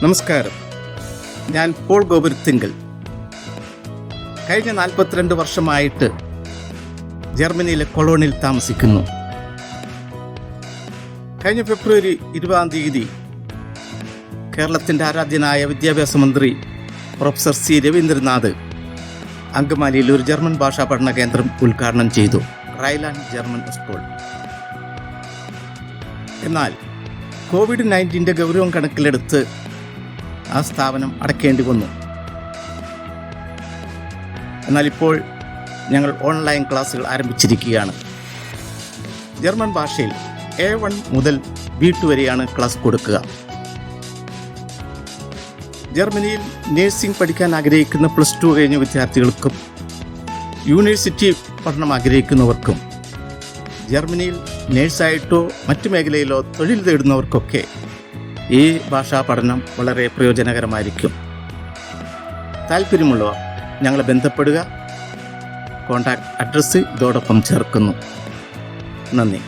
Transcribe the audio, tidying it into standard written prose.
നമസ്കാരം, ഞാൻ പോൾ ഗോപുരത്തിങ്കൽ. കഴിഞ്ഞ 42 വർഷമായിട്ട് ജർമ്മനിയിലെ കൊളോണിൽ താമസിക്കുന്നു. കഴിഞ്ഞ ഫെബ്രുവരി 20 കേരളത്തിൻ്റെ ആരാധ്യനായ വിദ്യാഭ്യാസ മന്ത്രി Prof.C.Raveendranath അങ്കമാലിയിൽ ഒരു ജർമ്മൻ ഭാഷാ പഠന കേന്ദ്രം ഉദ്ഘാടനം ചെയ്തു, റൈൻലാൻഡ് ജർമ്മൻ സ്കൂൾ. എന്നാൽ COVID-19 ഗൗരവം കണക്കിലെടുത്ത് ആ സ്ഥാപനം അടയ്ക്കേണ്ടി വന്നു. എന്നാൽ ഇപ്പോൾ ഞങ്ങൾ ഓൺലൈൻ ക്ലാസ്സുകൾ ആരംഭിച്ചിരിക്കുകയാണ്. ജർമ്മൻ ഭാഷയിൽ A1 മുതൽ B2 വരെയാണ് ക്ലാസ് കൊടുക്കുക. ജർമ്മനിയിൽ നഴ്സിംഗ് പഠിക്കാൻ ആഗ്രഹിക്കുന്ന +2 കഴിഞ്ഞ വിദ്യാർത്ഥികൾക്കും യൂണിവേഴ്സിറ്റി പഠനം ആഗ്രഹിക്കുന്നവർക്കും ജർമ്മനിയിൽ നേഴ്സായിട്ടോ മറ്റു മേഖലയിലോ തൊഴിൽ തേടുന്നവർക്കൊക്കെ ഈ ഭാഷാ പഠനം വളരെ പ്രയോജനകരമായിരിക്കും. താല്പര്യമുള്ളവർ ഞങ്ങളെ ബന്ധപ്പെടുക. കോൺടാക്റ്റ് അഡ്രസ്സ് ഇതോടൊപ്പം ചേർക്കുന്നു. നന്ദി.